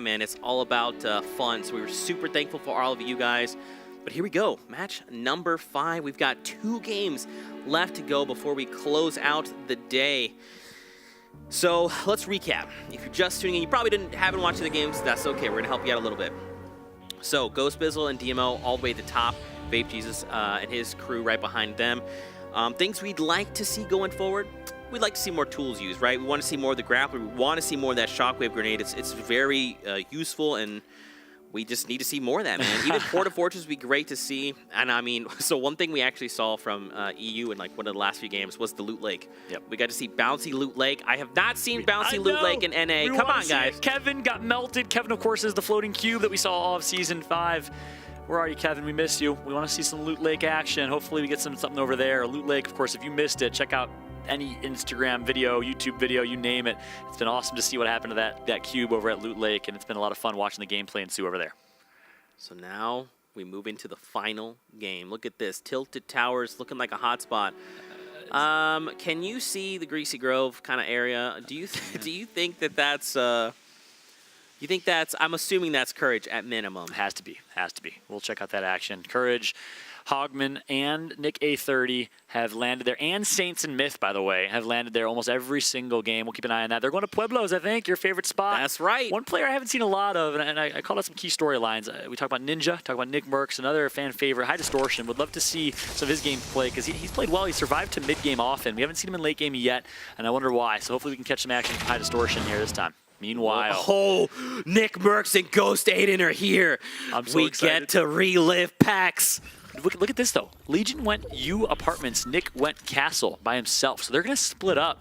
Man, it's all about fun, so we were super thankful for all of you guys. But here we go, match number 5. We've got 2 games left to go before we close out the day. So let's recap. If you're just tuning in, you probably haven't watched the games. That's okay. We're gonna help you out a little bit. So Ghost Bizzle and DMO all the way at the top. Vape Jesus and his crew right behind them. Things we'd like to see going forward. We'd like to see more tools used, right? We want to see more of the grappler. We want to see more of that shockwave grenade. It's very useful, and we just need to see more of that, man. Even Port of Fortress would be great to see. And I mean, so one thing we actually saw from EU in like one of the last few games was the Loot Lake. Yep. We got to see Bouncy Loot Lake. I have not seen Bouncy Loot Lake in NA. Come on, guys. Kevin got melted. Kevin, of course, is the floating cube that we saw all of Season 5. Where are you, Kevin? We miss you. We want to see some Loot Lake action. Hopefully we get something over there. Loot Lake, of course, if you missed it, check out any Instagram video, YouTube video, you name it. It's been awesome to see what happened to that cube over at Loot Lake, and it's been a lot of fun watching the gameplay ensue over there. So now we move into the final game. Look at this. Tilted Towers looking like a hotspot. Can you see the Greasy Grove kind of area? Do you think that's you think that's, I'm assuming that's Courage at minimum. Has to be. We'll check out that action. Courage, Hogman, and Nick A30 have landed there, and Saints and Myth, by the way, have landed there almost every single game. We'll keep an eye on that. They're going to Pueblos, I think, your favorite spot. That's right. One player I haven't seen a lot of, and I called out some key storylines. We talk about Ninja, talk about Nick Merckx, another fan favorite, High Distortion. Would love to see some of his gameplay, because he's played well. He survived to mid-game often. We haven't seen him in late game yet, and I wonder why. So hopefully we can catch some action from High Distortion here this time. Meanwhile, oh, Nick Merckx and Ghost Aiden are here. I'm so we excited. Get to relive PAX. Look at this, though. Legion went U Apartments. Nick went Castle by himself. So they're going to split up.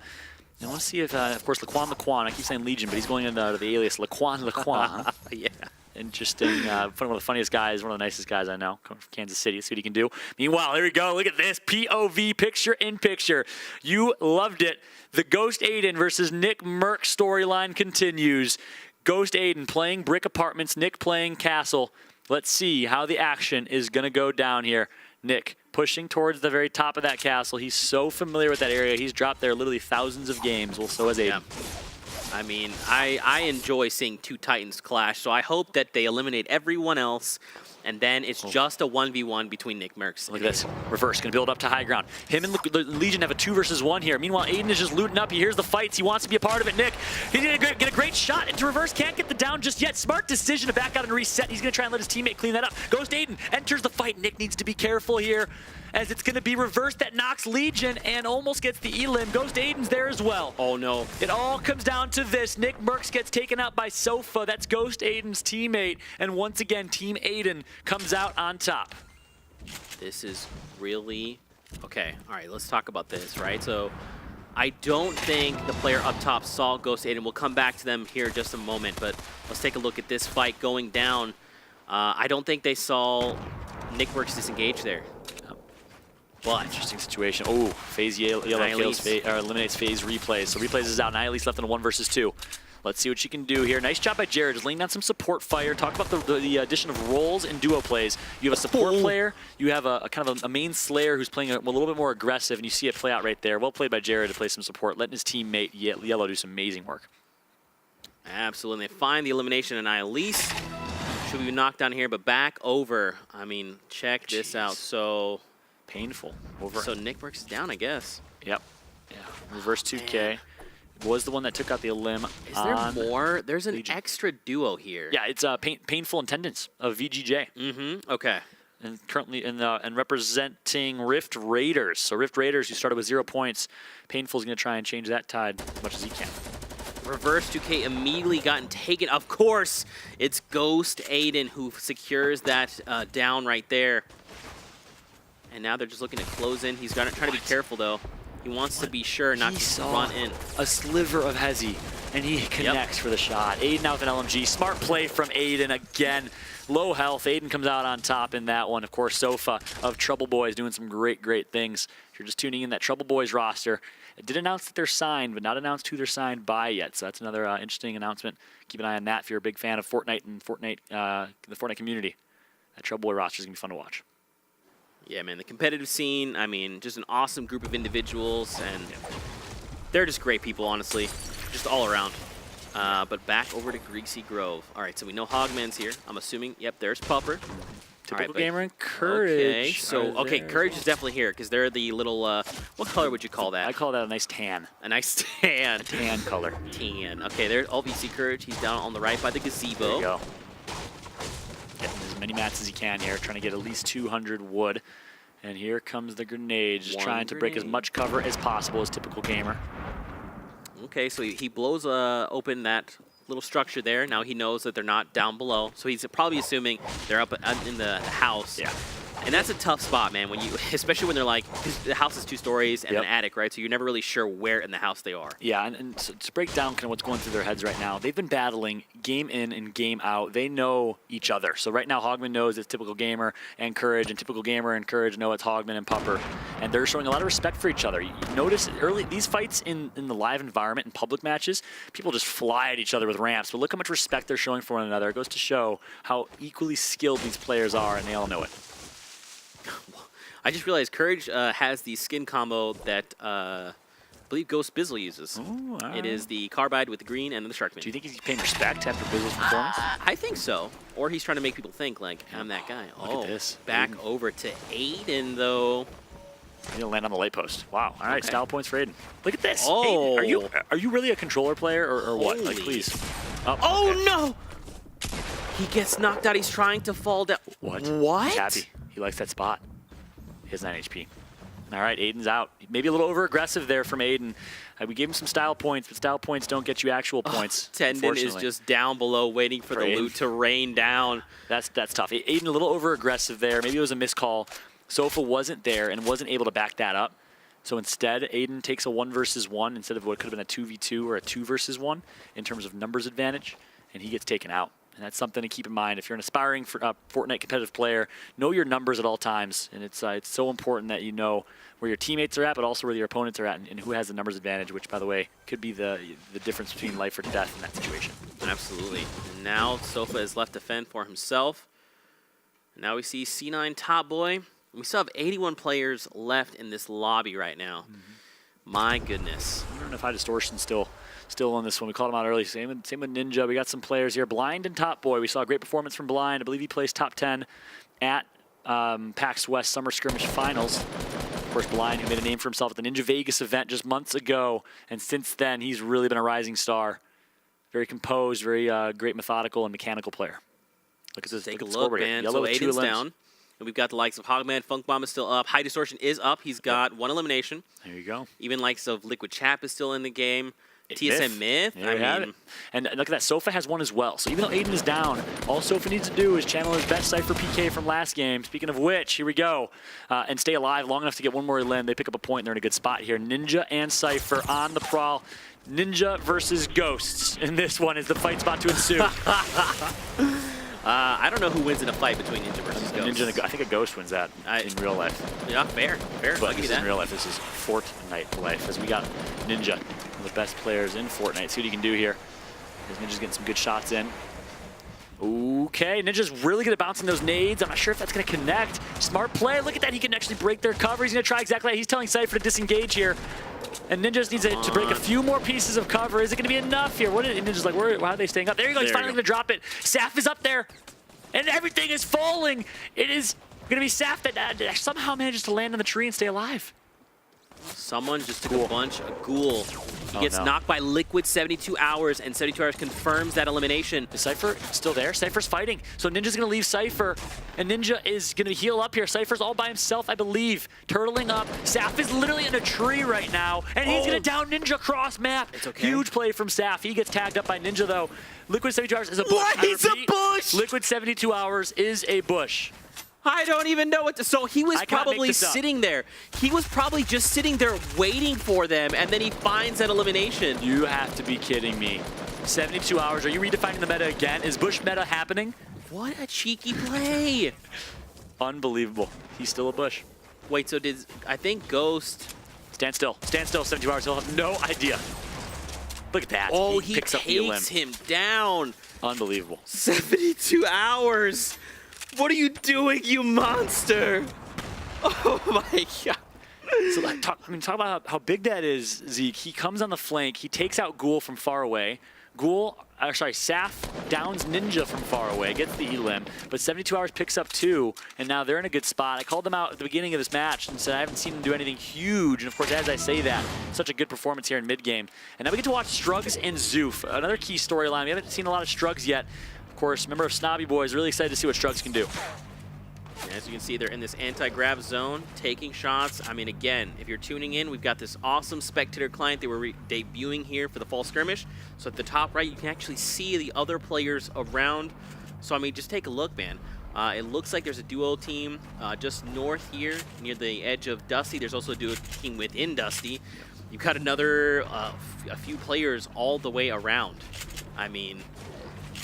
I want to see if, of course, Laquan. I keep saying Legion, but he's going into the alias Laquan. Yeah. Interesting. One of the funniest guys, one of the nicest guys I know. Coming from Kansas City. See what he can do. Meanwhile, here we go. Look at this. POV picture-in-picture. You loved it. The Ghost Aiden versus Nick Merckx storyline continues. Ghost Aiden playing Brick Apartments. Nick playing Castle. Let's see how the action is going to go down here. Nick pushing towards the very top of that castle. He's so familiar with that area. He's dropped there literally thousands of games. Well, so has Aiden. Yeah. I mean, I enjoy seeing 2 Titans clash, so I hope that they eliminate everyone else, and then it's just a 1v1 between Nick Merckx. Look at this. Reverse, going to build up to high ground. Him and the Legion have a 2 versus 1 here. Meanwhile, Aiden is just looting up. He hears the fights. He wants to be a part of it. Nick, he's going to get a great shot into reverse. Can't get the down just yet. Smart decision to back out and reset. He's going to try and let his teammate clean that up. Ghost Aiden enters the fight. Nick needs to be careful here, as it's going to be reverse that knocks Legion and almost gets the elim. Ghost Aiden's there as well. Oh, no. It all comes down to this. Nick Merckx gets taken out by Sofa. That's Ghost Aiden's teammate. And once again, Team Aiden comes out on top. This is really... Okay, all right, let's talk about this, right? So I don't think the player up top saw Ghost Aiden. We'll come back to them here in just a moment, but let's take a look at this fight going down. I don't think they saw Nick Merckx disengage there. But interesting situation. Oh, phase yellow kills, eliminates phase replays. So replays is out. Nihilise left in a 1 versus 2. Let's see what she can do here. Nice job by Jared, just laying down some support fire. Talk about the addition of roles and duo plays. You have a support player. You have a kind of a main slayer who's playing a little bit more aggressive, and you see it play out right there. Well played by Jared to play some support, letting his teammate Yellow do some amazing work. Absolutely. They find the elimination of Nihilise. Should be knocked down here, but back over. I mean, check this out. So painful. Over. So Nick Merckx is down, I guess. Yep. Yeah. Reverse 2K. Was the one that took out the elim. Is there more? There's an extra duo here. Yeah, it's Painful Intendants of VGJ. Mm-hmm. Okay. And currently and representing Rift Raiders. So Rift Raiders, who started with 0 points. Painful's going to try and change that tide as much as he can. Reverse 2K immediately gotten taken. Of course, it's Ghost Aiden who secures that down right there. And now they're just looking to close in. He's trying to be careful, though. He wants to be sure not to run in. A sliver of Hezi, and he connects for the shot. Aiden out with an LMG. Smart play from Aiden again. Low health. Aiden comes out on top in that one. Of course, Sofa of Trouble Boys doing some great things. If you're just tuning in, that Trouble Boys roster, it did announce that they're signed, but not announced who they're signed by yet. So that's another interesting announcement. Keep an eye on that if you're a big fan of Fortnite and the Fortnite community. That Trouble Boy roster is going to be fun to watch. Yeah, man, the competitive scene, I mean, just an awesome group of individuals, and they're just great people, honestly, just all around. But back over to Greasy Grove. All right, so we know Hogman's here. I'm assuming, yep, there's Pupper. Typical right, gamer and Courage. Okay, Courage is definitely here because they're the little, what color would you call that? I call that a nice tan. A nice tan. A tan color. Tan. Okay, there's LVC Courage. He's down on the right by the gazebo. There you go. Getting as many mats as he can here, trying to get at least 200 wood. And here comes the grenade, just trying to break as much cover as possible as typical gamer. Okay, so he blows open that little structure there. Now he knows that they're not down below, so he's probably assuming they're up in the house. Yeah. And that's a tough spot, man, when you, especially when they're like, 'cause the house is 2 stories and an attic, right? So you're never really sure where in the house they are. Yeah, and so to break down kind of what's going through their heads right now, they've been battling game in and game out. They know each other. So right now, Hogman knows it's typical gamer and Courage, and typical gamer and Courage know it's Hogman and Pupper. And they're showing a lot of respect for each other. You notice early these fights in the live environment, in public matches, people just fly at each other with ramps. But look how much respect they're showing for one another. It goes to show how equally skilled these players are, and they all know it. I just realized Courage has the skin combo that I believe Ghost Bizzle uses. Ooh, it is the Carbide with the green and the Sharkman. Do you think he's paying respect after Bizzle's performance? I think so. Or he's trying to make people think, like, I'm that guy. Look at this. Back over to Aiden, though. He'll land on the light post. Wow. All right, Okay. style points for Aiden. Look at this. Oh. Aiden, are you really a controller player or what? Like, please. Oh, okay. no! He gets knocked out. He's trying to fall down. What? What? He's happy. He likes that spot. He has 9 HP. All right, Aiden's out. Maybe a little over-aggressive there from Aiden. We gave him some style points, but style points don't get you actual points. Tendon is just down below waiting for the loot to rain down. That's tough. Aiden a little over-aggressive there. Maybe it was a miscall. Sofa wasn't there and wasn't able to back that up. So instead, Aiden takes a 1 versus 1 instead of what could have been a 2v2 or a 2 versus 1 in terms of numbers advantage, and he gets taken out. And that's something to keep in mind. If you're an aspiring Fortnite competitive player, know your numbers at all times. And it's so important that you know where your teammates are at, but also where your opponents are at, and who has the numbers advantage, which, by the way, could be the difference between life or death in that situation. Absolutely. And now Sofa is left to fend for himself. Now we see C9 Top Boy. We still have 81 players left in this lobby right now. My goodness. I don't know if High Distortion's still on this one. We called him out early. Same with Ninja. We got some players here. Blind and Top Boy. We saw a great performance from Blind. I believe he placed top 10 at PAX West Summer Skirmish Finals. Of course, Blind, who made a name for himself at the Ninja Vegas event just months ago. And since then, he's really been a rising star. Very composed, very great methodical and mechanical player. Look at this. Take a look, man. Yellow So with 2 Aiden's limbs. down. And we've got the likes of Hogman. Funk Bomb is still up. High Distortion is up. He's got 1 elimination. There you go. Even likes of Liquid Chap is still in the game. TSM Myth. There you have it. And look at that. Sofa has 1 as well. So even though Aiden is down, all Sofa needs to do is channel his best Cypher PK from last game. Speaking of which, here we go. And stay alive long enough to get 1 more elim. They pick up a point, and they're in a good spot here. Ninja and Cypher on the prowl. Ninja versus Ghosts. And this one is the fight spot to ensue. I don't know who wins in a fight between Ninja versus Ghost. Ninja, I think a Ghost wins that in real life. Yeah, fair. But I'll give you that. in real life, this is Fortnite life. As we got Ninja, one of the best players in Fortnite. See what he can do here. As Ninja's getting some good shots in. Okay, Ninja's really good at bouncing those nades. I'm not sure if that's going to connect. Smart play. Look at that. He can actually break their cover. He's going to try exactly that. He's telling Cypher to disengage here. And Ninja just needs to break a few more pieces of cover. Is it going to be enough here? Ninja's like, why are they staying up? There you go. He's finally going to drop it. Saf is up there. And everything is falling. It is going to be Saf that somehow manages to land on the tree and stay alive. Someone just took a bunch of Ghoul. He gets knocked by Liquid 72 hours, and 72 hours confirms that elimination. Is Cypher still there? Cypher's fighting. So Ninja's going to leave Cypher, and Ninja is going to heal up here. Cypher's all by himself, I believe. Turtling up. Saf is literally in a tree right now, and he's going to down Ninja cross map. It's okay. Huge play from Saf. He gets tagged up by Ninja, though. Liquid 72 hours is a bush. What? He's a bush! Liquid 72 hours is a bush. I don't even know what to... So he was probably sitting there. He was probably just sitting there waiting for them, and then he finds that elimination. You have to be kidding me. 72 hours. Are you redefining the meta again? Is bush meta happening? What a cheeky play. Unbelievable. He's still a bush. Wait, so did... I think Ghost... Stand still. Stand still, 72 hours. He'll have no idea. Look at that. Oh, he takes up the elim. him down. Unbelievable. 72 hours. What are you doing, you monster? Oh my god. So talk about how big that is, Zeke. He comes on the flank. He takes out Ghoul from far away. Saf downs Ninja from far away, gets the elim, but 72 Hours picks up 2, and now they're in a good spot. I called them out at the beginning of this match and said I haven't seen them do anything huge, and of course, as I say that, such a good performance here in mid-game. And now we get to watch Strugs and Zoof, another key storyline. We haven't seen a lot of Strugs yet. Of course, member of Snobby Boys, really excited to see what Strugs can do. As you can see, they're in this anti-grab zone, taking shots. I mean, again, if you're tuning in, we've got this awesome spectator client that we're debuting here for the Fall Skirmish. So at the top right, you can actually see the other players around. So, I mean, just take a look, man. It looks like there's a duo team just north here, near the edge of Dusty. There's also a duo team within Dusty. You've got another, a few players all the way around. I mean,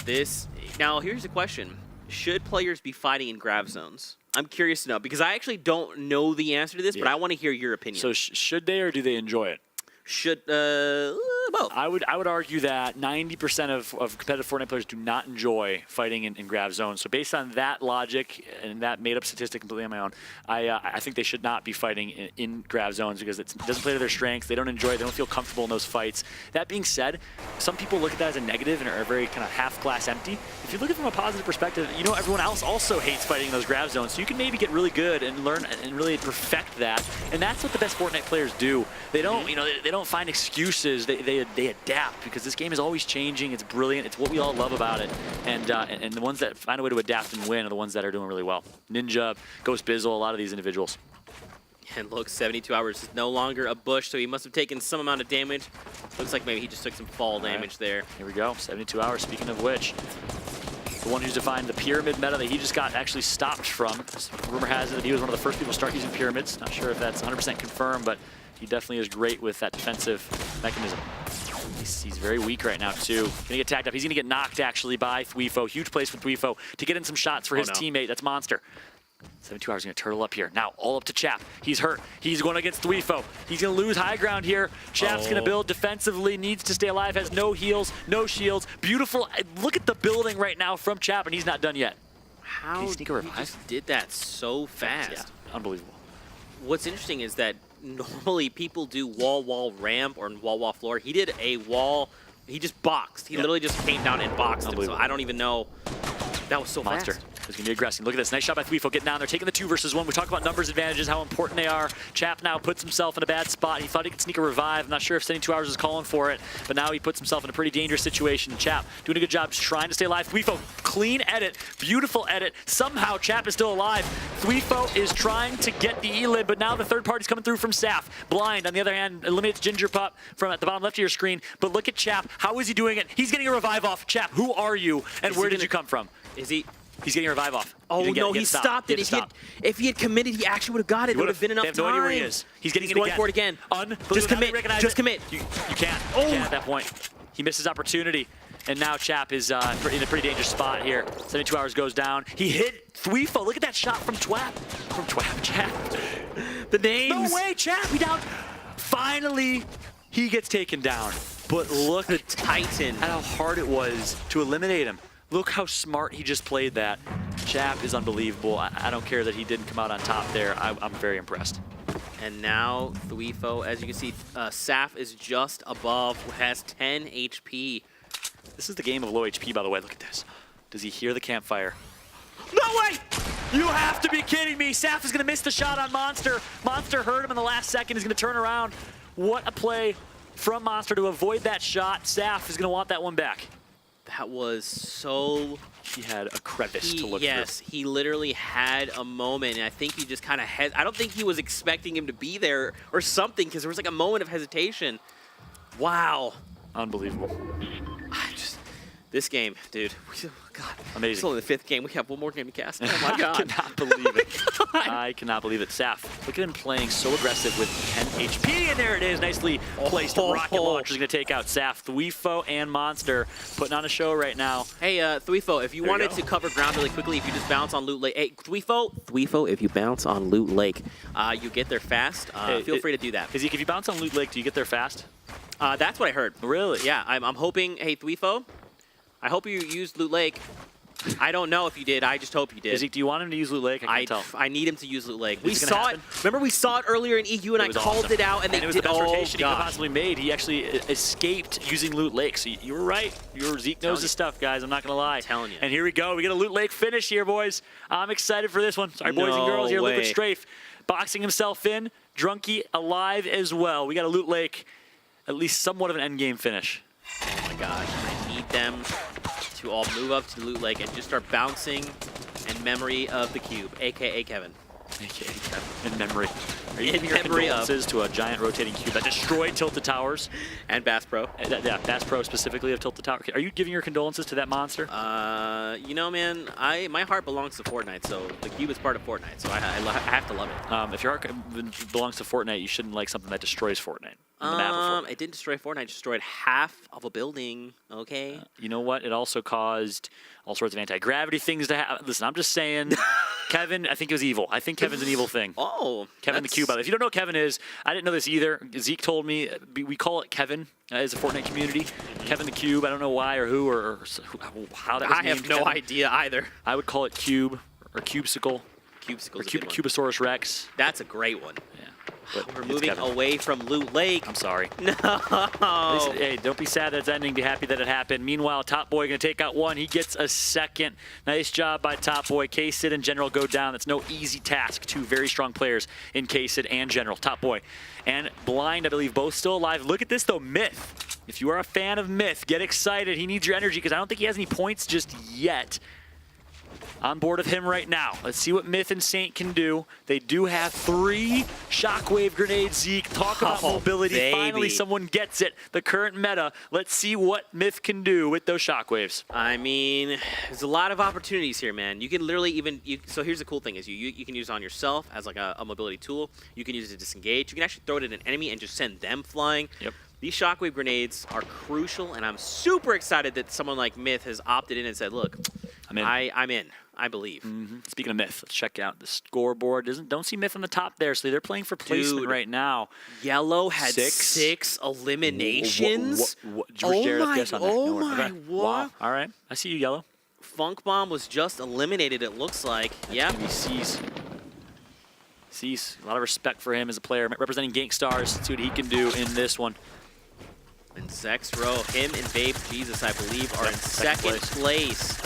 this... Now, here's the question. Should players be fighting in grab zones? I'm curious to know, because I actually don't know the answer to this, but I want to hear your opinion. So should they, or do they enjoy it? Should, both. I would argue that 90% of competitive Fortnite players do not enjoy fighting in grab zones. So based on that logic and that made-up statistic completely on my own, I think they should not be fighting in grab zones because it doesn't play to their strengths. They don't enjoy it. They don't feel comfortable in those fights. That being said, some people look at that as a negative and are very kind of half glass empty. If you look at it from a positive perspective, you know everyone else also hates fighting in those grab zones. So you can maybe get really good and learn and really perfect that. And that's what the best Fortnite players do. They don't, you know, they don't find excuses. They adapt because this game is always changing. It's brilliant. It's what we all love about it. And the ones that find a way to adapt and win are the ones that are doing really well. Ninja, Ghost Bizzle, a lot of these individuals. And look, 72 Hours is no longer a bush, so he must have taken some amount of damage. Looks like maybe he just took some fall damage there. Here we go, 72 Hours, speaking of which. The one who's defined the pyramid meta that he just got actually stopped from. Rumor has it that he was one of the first people to start using pyramids. Not sure if that's 100% confirmed, but he definitely is great with that defensive mechanism. He's very weak right now, too. Gonna get tagged up. He's gonna get knocked, actually, by Thweefo. Huge place for Thweefo to get in some shots for his teammate. That's Monster. 72 Hours gonna turtle up here. Now, all up to Chap. He's hurt. He's going against Thweefo. He's gonna lose high ground here. Chap's gonna build defensively, needs to stay alive, has no heals, no shields. Beautiful. Look at the building right now from Chap, and he's not done yet. How he just did that so fast? Yeah, unbelievable. What's interesting is that normally people do wall ramp or wall floor. He did a wall. He just boxed. He literally just came down and boxed him. So I don't even know. That was so Monster. fast. He's going to be aggressive. Look at this. Nice shot by Thweefo getting down there, taking the 2 versus 1. We talk about numbers advantages, how important they are. Chap now puts himself in a bad spot. He thought he could sneak a revive. I'm not sure if 72 Hours is calling for it, but now he puts himself in a pretty dangerous situation. Chap doing a good job just trying to stay alive. Thweefo, clean edit, beautiful edit. Somehow Chap is still alive. Thweefo is trying to get the elim, but now the third party's coming through from Saf. Blind, on the other hand, eliminates Ginger Pup from at the bottom left of your screen. But look at Chap. How is he doing it? He's getting a revive off. Chap, who are you, and where did you come from? Is he? He's getting a revive off. Oh, no, he stopped it. If he had committed, he actually would have got it. It would have been enough time. They have no idea where he is. He's getting going for it again. Just commit. Just commit. You can't. You can't at that point. He missed his opportunity. And now Chap is in a pretty dangerous spot here. 72 Hours goes down. He hit Thweefo. Look at that shot from Chap. Chap. The names. No way, Chap. He down. Finally, he gets taken down. But look the Titan. At how hard it was to eliminate him. Look how smart he just played that. Chap is unbelievable. I don't care that he didn't come out on top there. I'm very impressed. And now Thweefo, as you can see, Saf is just above, has 10 HP. This is the game of low HP, by the way. Look at this. Does he hear the campfire? No way! You have to be kidding me. Saf is going to miss the shot on Monster. Monster hurt him in the last second. He's going to turn around. What a play from Monster to avoid that shot. Saf is going to want that one back. That was so... He had a crevice to look through. He literally had a moment, and I think he just kind of I don't think he was expecting him to be there or something, because there was like a moment of hesitation. Wow. Unbelievable. This game, dude. God. Amazing. It's only the 5th game. We have one more game to cast. Oh my God. I cannot believe it. I cannot believe it. Saf, look at him playing so aggressive with 10 HP, and there it is. Nicely placed. Rocket launch is going to take out Saf. Thweefo and Monster putting on a show right now. Hey, Thweefo, if you wanted to cover ground really quickly, if you just bounce on Loot Lake. Hey, Thweefo, if you bounce on Loot Lake, you get there fast. Feel free to do that. If you bounce on Loot Lake, do you get there fast? That's what I heard. Really? Yeah, I'm hoping, hey, Thweefo, I hope you used Loot Lake. I don't know if you did. I just hope you did. Zeke, do you want him to use Loot Lake? I can't tell. I need him to use Loot Lake. We it gonna saw happen? it. Remember, we saw it earlier in EU, and I called it out, and they it was did. the best rotation he could gosh. possibly made. He actually escaped using Loot Lake. So you were right. Zeke knows his stuff, guys. I'm not going to lie. I'm telling you. And here we go. We get a Loot Lake finish here, boys. I'm excited for this one. Sorry, boys and girls. Here, Liquid Strafe boxing himself in. Drunky alive as well. We got a Loot Lake, at least somewhat of an endgame finish. Oh my gosh. I need them to all move up to the Loot Lake and just start bouncing in memory of the cube, a.k.a. Kevin. A.k.a. Kevin. In memory. Are you In giving your memory condolences to a giant rotating cube that destroyed Tilted Towers? And Bass Pro. Yeah, Bass Pro specifically of Tilted Tower. Are you giving your condolences to that monster? You know, man, my heart belongs to Fortnite, so the cube is part of Fortnite, so I have to love it. If your heart belongs to Fortnite, you shouldn't like something that destroys Fortnite. The map of Fortnite. It didn't destroy Fortnite, it destroyed half of a building, okay? You know what? It also caused all sorts of anti-gravity things to happen. Listen, I'm just saying, Kevin, I think it was evil. I think Kevin's an evil thing. Oh. Kevin the Cube. If you don't know what Kevin is, I didn't know this either. Zeke told me, we call it Kevin as a Fortnite community. Kevin the Cube. I don't know why or who or how that was named. I have no Kevin. idea either. I would call it Cube or Cubesicle. Cubesicle. Or Cubosaurus Rex. That's a great one. Yeah. But we're moving away from Loot Lake. I'm sorry. No. Least, hey, don't be sad that it's ending. Be happy that it happened. Meanwhile, Top Boy going to take out one. He gets a second. Nice job by Top Boy. K-Sid and General go down. That's no easy task. Two very strong players in K-Sid and General. Top Boy and Blind, I believe, both still alive. Look at this, though. Myth. If you are a fan of Myth, get excited. He needs your energy because I don't think he has any points just yet. On board of him right now. Let's see what Myth and Saint can do. They do have 3 shockwave grenades, Zeke. Talk about mobility. Baby. Finally, someone gets it. The current meta. Let's see what Myth can do with those shockwaves. I mean, there's a lot of opportunities here, man. You can literally so here's the cool thing is you can use it on yourself as like a mobility tool. You can use it to disengage. You can actually throw it at an enemy and just send them flying. Yep. These shockwave grenades are crucial, and I'm super excited that someone like Myth has opted in and said, look, I'm in. I believe. Speaking of Myth, let's check out the scoreboard. Don't see Myth on the top there, so they're playing for placement right now. Yellow had 6 eliminations. Oh my, what? Wow. All right, I see you, Yellow. Funk Bomb was just eliminated, it looks like. Yeah. Sees. A lot of respect for him as a player, representing Gankstars. Let's see what he can do in this one. And Zexro, him and Babe Jesus, I believe, are in second place.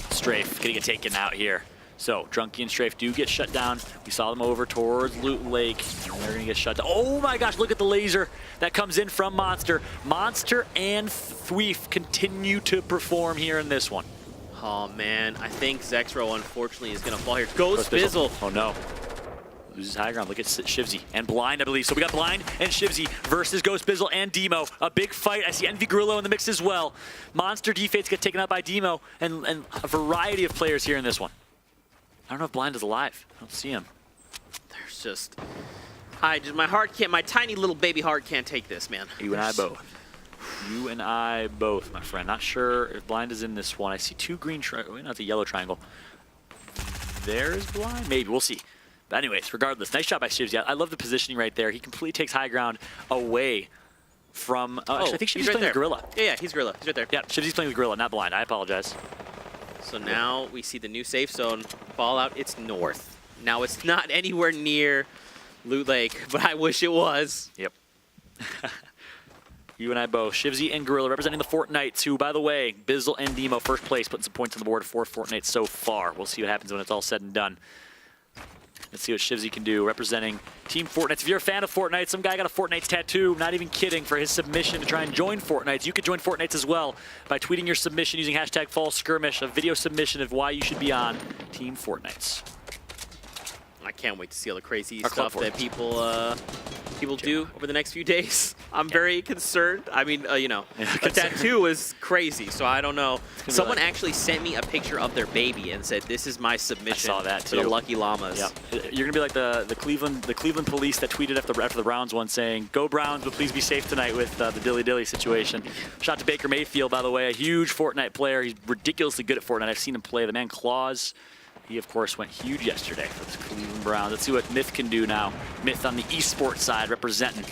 Strafe getting it taken out here. So, Drunky and Strafe do get shut down. We saw them over towards Loot Lake. And they're going to get shut down. Oh my gosh, look at the laser that comes in from Monster. Monster and Thweef continue to perform here in this one. Oh man, I think Zexro, unfortunately, is going to fall here. Ghost Bizzle. Oh no. Loses high ground. Look at Shivzy and Blind, I believe. So we got Blind and Shivzy versus Ghost Bizzle and Demo. A big fight. I see Envy Grillo in the mix as well. Monster Defates get taken out by Demo and a variety of players here in this one. I don't know if Blind is alive. I don't see him. There's just... my heart can't... My tiny little baby heart can't take this, man. You and I both. You and I both, my friend. Not sure if Blind is in this one. I see 2 green triangles. Not the yellow triangle. There's Blind. Maybe. We'll see. But anyways, regardless, nice shot by Shivzy. I love the positioning right there. He completely takes high ground away from... actually, I think Shivzy's playing the Gorilla. Yeah, he's Gorilla. He's right there. Yeah, Shivzy's playing the Gorilla, not Blind. I apologize. So now we see the new safe zone. Fallout, it's north. Now it's not anywhere near Loot Lake, but I wish it was. Yep. You and I both. Shivzy and Gorilla representing the Fortnites, who, by the way, Bizzle and Demo first place, putting some points on the board for Fortnite so far. We'll see what happens when it's all said and done. Let's see what Shivzy can do, representing Team Fortnite. If you're a fan of Fortnite, some guy got a Fortnite tattoo, not even kidding, for his submission to try and join Fortnite. You could join Fortnite as well by tweeting your submission using hashtag Fall Skirmish, a video submission of why you should be on Team Fortnites. I can't wait to see all the crazy stuff that people do over the next few days. I'm very concerned. I mean, you know, a tattoo is crazy, so I don't know. Someone actually sent me a picture of their baby and said, "This is my submission." I saw that too. To the Lucky Llamas. Yep. You're gonna be like the Cleveland police that tweeted after the Browns one saying, "Go Browns, but please be safe tonight with the Dilly Dilly situation." Shout out to Baker Mayfield, by the way, a huge Fortnite player. He's ridiculously good at Fortnite. I've seen him play. The man claws. He, of course, went huge yesterday for the Cleveland Browns. Let's see what Myth can do now. Myth on the esports side representing.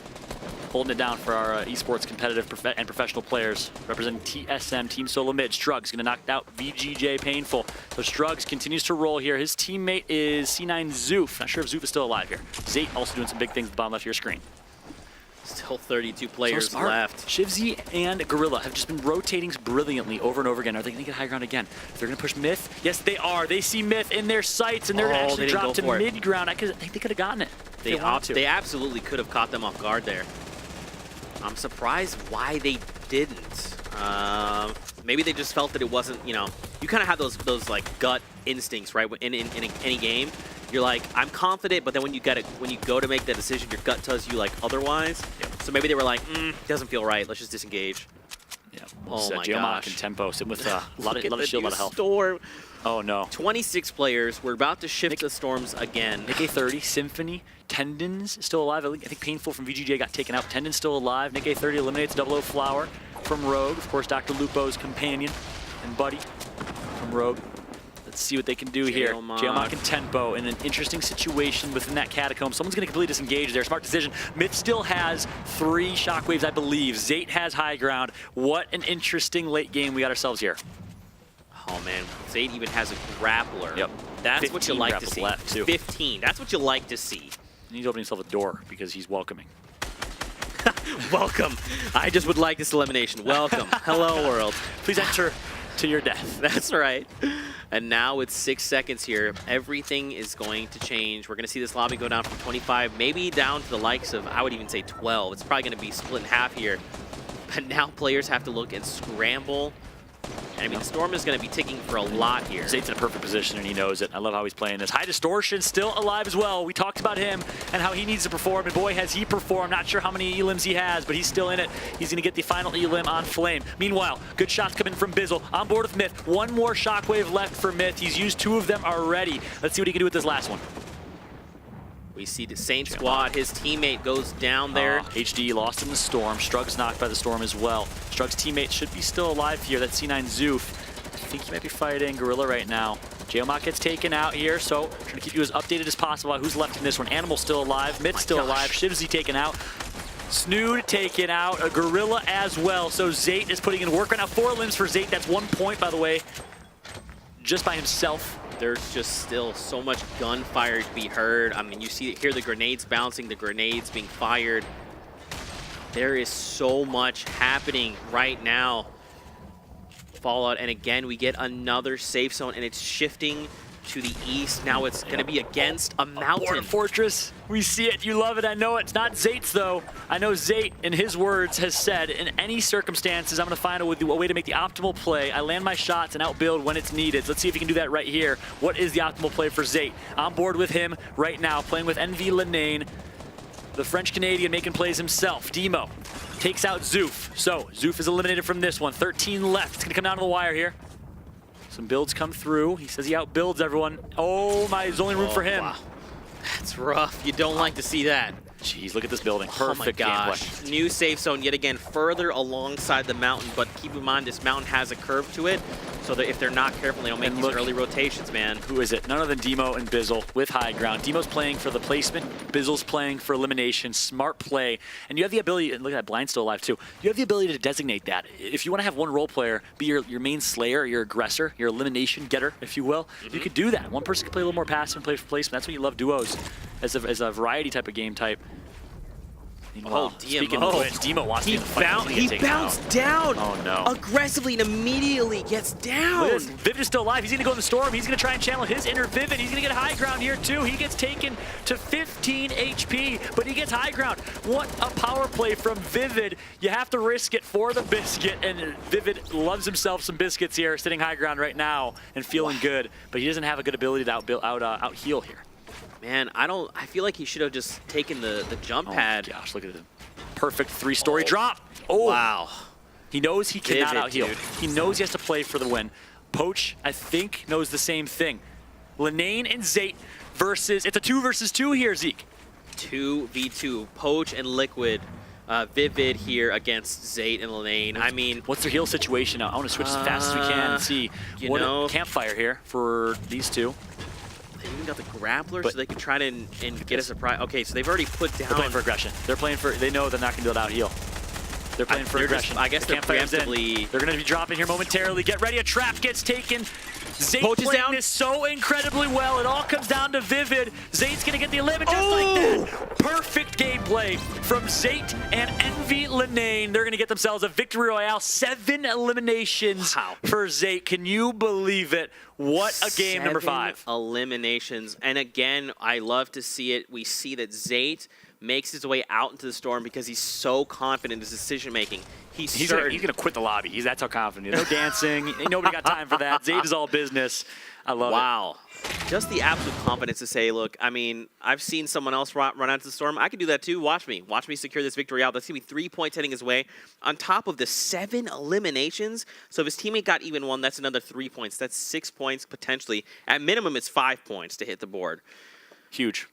holding it down for our esports competitive and professional players. Representing TSM, Team Solo Mid, Strug's going to knock out VGJ Painful. So Strugs continues to roll here. His teammate is C9 Zoof. Not sure if Zoof is still alive here. Zate also doing some big things at the bottom left of your screen. Still 32 players left. Shivzy and Gorilla have just been rotating brilliantly over and over again. Are they going to get high ground again? They're going to push Myth. Yes, they are. They see Myth in their sights, and they're going to actually drop to mid ground. I think they could have gotten it. They absolutely could have caught them off guard there. I'm surprised why they didn't. Maybe they just felt that it wasn't, you know, you kind of have those like gut instincts, right? In any game, you're like, I'm confident, but then when you go to make that decision, your gut tells you like otherwise. Yep. So maybe they were like, doesn't feel right. Let's just disengage. Yeah. Oh my gosh. And Tempo sitting with a lot of shield, a lot of health. Storm. Oh no. 26 players. We're about to shift the storms again. Nick A30, Symphony, Tendon's still alive. I think Painful from VGJ got taken out. Tendon's still alive. Nick A30 eliminates 00 Flower from Rogue. Of course, Dr. Lupo's companion and buddy from Rogue. Let's see what they can do here. Jailmock and Tempo in an interesting situation within that catacomb. Someone's going to completely disengage there. Smart decision. Myth still has 3 shockwaves, I believe. Zate has high ground. What an interesting late game we got ourselves here. Oh man, Zate even has a grappler. Yep. That's what you like to see. Left too. 15. That's what you like to see. And he's opening himself a door because he's welcoming. Welcome. I just would like this elimination. Welcome. Hello, world. Please enter to your death. That's right. And now with 6 seconds here, everything is going to change. We're going to see this lobby go down from 25, maybe down to the likes of, I would even say 12. It's probably going to be split in half here. But now players have to look and scramble. I mean, the Storm is going to be ticking for a lot here. Zate's in a perfect position, and he knows it. I love how he's playing this. High Distortion still alive as well. We talked about him and how he needs to perform, and boy, has he performed. Not sure how many elims he has, but he's still in it. He's going to get the final elim on Flame. Meanwhile, good shots coming from Bizzle. On board with Myth. One more shockwave left for Myth. He's used 2 of them already. Let's see what he can do with this last one. We see the Saint Squad. His teammate goes down there. HD lost in the Storm. Strug's knocked by the Storm as well. Strug's teammate should be still alive here. That's C9 Zoof. I think he might be fighting Gorilla right now. Jailmock gets taken out here, so trying to keep you as updated as possible on who's left in this one. Animal's still alive. Myth's still alive. Shivzy taken out. Snood taken out. A Gorilla as well. So Zate is putting in work right now. 4 limbs for Zate. That's 1 point, by the way, just by himself. There's just still so much gunfire to be heard. I mean, you hear the grenades bouncing, the grenades being fired. There is so much happening right now. Fallout, and again, we get another safe zone, and it's shifting to the east. Now it's going to be against a mountain. Fortress. We see it. You love it. I know it's not Zate's, though. I know Zate, in his words, has said, in any circumstances, I'm going to find a way to make the optimal play. I land my shots and outbuild when it's needed. Let's see if he can do that right here. What is the optimal play for Zate? On board with him right now, playing with NV Lenane. The French-Canadian making plays himself. Demo takes out Zoof. So Zoof is eliminated from this one. 13 left. It's going to come down to the wire here. Some builds come through. He says he outbuilds everyone. Oh my, there's only room for him. Wow. That's rough. You don't like to see that. Jeez, look at this building. Perfect gameplay. New safe zone yet again further alongside the mountain, but keep in mind this mountain has a curve to it, so that if they're not careful, they'll make these early rotations, man. Who is it? None other than Demo and Bizzle with high ground. Demo's playing for the placement. Bizzle's playing for elimination. Smart play. And you have the ability, and look at that, Blind's still alive too. You have the ability to designate that. If you want to have one role player be your main slayer, your aggressor, your elimination getter, if you will, you could do that. One person can play a little more passive and play for placement. That's what you love duos as a variety type of game type. Oh, speaking of which, Demo wants to be in the fight. He bounced down aggressively and immediately gets down. Vivid is still alive. He's going to go in the Storm. He's going to try and channel his inner Vivid. He's going to get high ground here, too. He gets taken to 15 HP, but he gets high ground. What a power play from Vivid. You have to risk it for the biscuit, and Vivid loves himself some biscuits here, sitting high ground right now and feeling good, but he doesn't have a good ability to out-heal here. Man, I feel like he should have just taken the jump pad. Oh my gosh, look at the perfect 3-story drop. Oh, wow. He knows he cannot out-heal. Dude. He knows he has to play for the win. Poach, I think, knows the same thing. Lenane and Zate versus, it's a 2 versus 2 here, Zeke. 2v2, Poach and Liquid. Vivid here against Zate and Lenane. I mean, what's their heal situation now? I want to switch as fast as we can and see what a campfire here for these two. They even got the grappler But so they could try to and get a surprise. Okay, so they've already put down. They're playing for aggression. They're playing for. They know they're not going to be able to out heal. They're playing for aggression. I guess they're preemptively. They're going to be dropping here momentarily. Get ready. A trap gets taken. Zayt Poaches playing down. this so incredibly well. It all comes down to Vivid. Zayt's going to get the eliminate just like that. Perfect gameplay from Zayt and Envy Linane. They're going to get themselves a victory royale. 7 eliminations for Zayt. Can you believe it? What a game, number 5. 7 eliminations. And again, I love to see it. We see that Zayt makes his way out into the storm because he's so confident in his decision making. He's going to quit the lobby. That's how confident he is. No dancing. Ain't nobody got time for that. Zayt is all business. I love it. Wow. Just the absolute confidence to say, look, I mean, I've seen someone else run out to the storm. I can do that too. Watch me. Watch me secure this victory out. That's going to be 3 points heading his way on top of the 7 eliminations. So if his teammate got even 1, that's another 3 points. That's 6 points potentially. At minimum, it's 5 points to hit the board. Huge.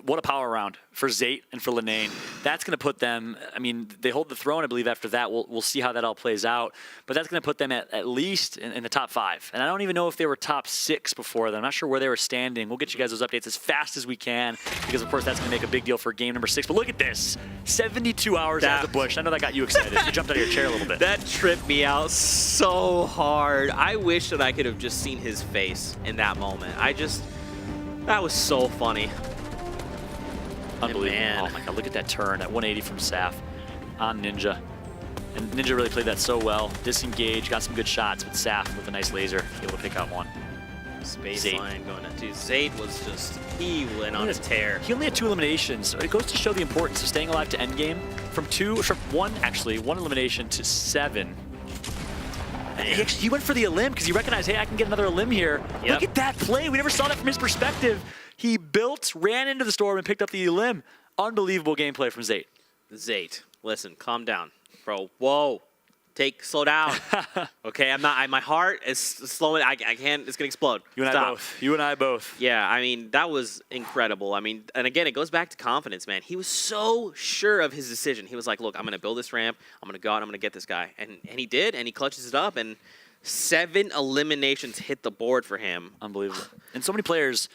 What a power round for Zayt and for Linane. That's going to put them, I mean, they hold the throne, I believe, after that. We'll see how that all plays out. But that's going to put them at least in the top 5. And I don't even know if they were top 6 before then. I'm not sure where they were standing. We'll get you guys those updates as fast as we can because, of course, that's going to make a big deal for game number 6. But look at this. 72 hours out of the bush. I know that got you excited. You jumped out of your chair a little bit. That tripped me out so hard. I wish that I could have just seen his face in that moment. That was so funny. Unbelievable. Man. Oh my god, look at that turn, that 180 from Saf on Ninja. And Ninja really played that so well. Disengaged, got some good shots, but Saf with a nice laser, able to pick out one. Space line going up. Dude, Zayt was just, he went on his tear. He only had 2 eliminations. It goes to show the importance of staying alive to endgame. From 1 elimination to 7. He went for the elim because he recognized, hey, I can get another elim here. Yep. Look at that play. We never saw that from his perspective. He ran into the storm and picked up the elim. Unbelievable gameplay from Zayt. Zayt, listen, calm down, bro. Whoa, slow down. Okay, my heart is slowing. I can't. It's gonna explode. You and I both. You and I both. Yeah, I mean that was incredible. I mean, and again, it goes back to confidence, man. He was so sure of his decision. He was like, look, I'm gonna build this ramp. I'm gonna go out. I'm gonna get this guy, and he did, and he clutches it up, and 7 eliminations hit the board for him. Unbelievable. And so many players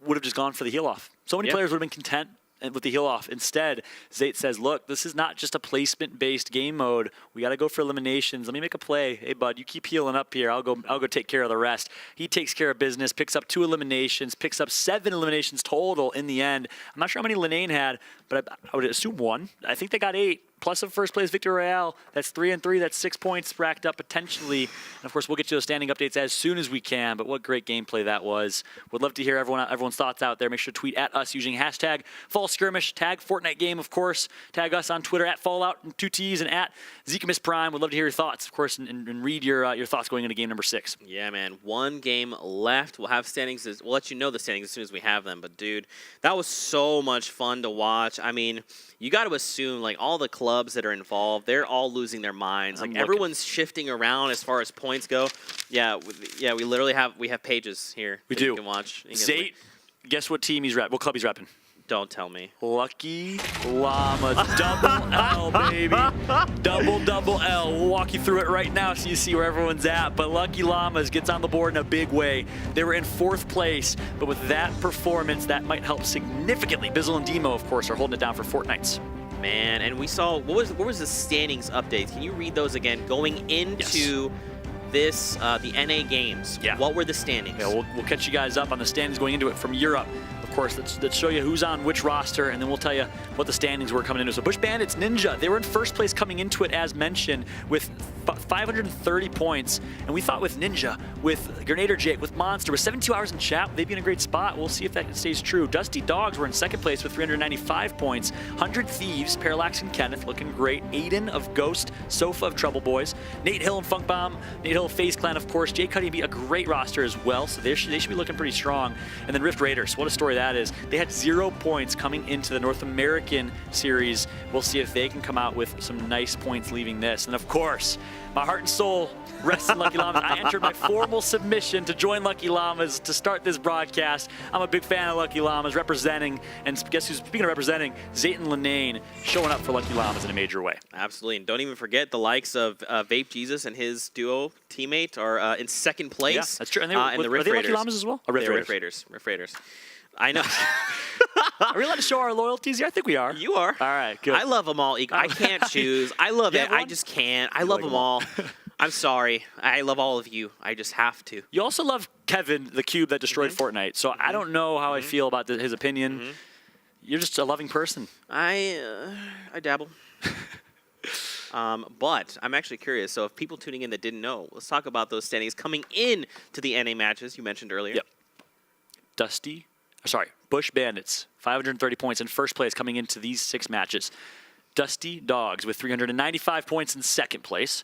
would have just gone for the heal off. So many players would have been content with the heal off. Instead, Zayt says, look, this is not just a placement-based game mode. We got to go for eliminations. Let me make a play. Hey, bud, you keep healing up here. I'll go take care of the rest. He takes care of business, picks up 2 eliminations, picks up 7 eliminations total in the end. I'm not sure how many Linane had, but I would assume 1. I think they got 8. Plus a first place victory royale. That's 3 and 3. That's 6 points racked up potentially. And of course, we'll get you those standing updates as soon as we can. But what great gameplay that was. Would love to hear everyone's thoughts out there. Make sure to tweet at us using hashtag Fall Skirmish. Tag Fortnite Game, of course. Tag us on Twitter at Fallout and 2 T's and at Zikamis Prime. Would love to hear your thoughts, of course, and read your thoughts going into game number 6. Yeah, man. 1 game left. We'll have standings. We'll let you know the standings as soon as we have them. But dude, that was so much fun to watch. I mean, you got to assume like all the clubs that are involved, they're all losing their minds. Like everyone's shifting around as far as points go. Yeah, we literally have pages here. We do. You can watch. Zayt, guess what team he's repping? What club he's repping? Don't tell me. Lucky Llamas. Double L, baby. Double L. We'll walk you through it right now so you see where everyone's at. But Lucky Llamas gets on the board in a big way. They were in 4th place, but with that performance, that might help significantly. Bizzle and Demo, of course, are holding it down for Fortnites. Man, and we saw, what was the standings updates? Can you read those again? Going into this, the NA games, what were the standings? Yeah, we'll catch you guys up on the standings going into it from Europe. Of course, let's show you who's on which roster, and then we'll tell you what the standings were coming into. So Bush Bandits Ninja, they were in 1st place coming into it, as mentioned, with 530 points. And we thought with Ninja, with Grenadier Jake, with Monster, with 72 hours in chat, they'd be in a great spot. We'll see if that stays true. Dusty Dogs were in 2nd place with 395 points. 100 Thieves, Parallax and Kenneth looking great. Aiden of Ghost, Sofa of Trouble Boys, Nate Hill and Funk Bomb, Nate Hill of FaZe Clan, of course. Jay Cuddy be a great roster as well, so they should be looking pretty strong. And then Rift Raiders, what a story that is. They had 0 points coming into the North American series. We'll see if they can come out with some nice points leaving this. And of course, My heart and soul rests in Lucky Llamas. I entered my formal submission to join Lucky Llamas to start this broadcast. I'm a big fan of Lucky Llamas representing, and guess who's speaking of representing, Zayton Linane showing up for Lucky Llamas in a major way. Absolutely. And don't even forget the likes of Vape Jesus and his duo teammate are in second place. Yeah, that's true. And the are Rift they Lucky Raiders. Llamas as well? Oh, Rift Raiders. I know. Are we allowed to show our loyalties here? I think we are. You are. All right, good. I love them all. I can't choose. I love You it. have I one? just can't. I love them all. I'm sorry. I love all of you. I just have to. You also love Kevin, the cube that destroyed Fortnite. So I don't know how I feel about his opinion. You're just a loving person. I dabble. But I'm actually curious. So if people tuning in that didn't know, let's talk about those standings coming in to the NA matches you mentioned earlier. Yep. Bush Bandits, 530 points in first place coming into these 6 matches. Dusty Dogs with 395 points in second place.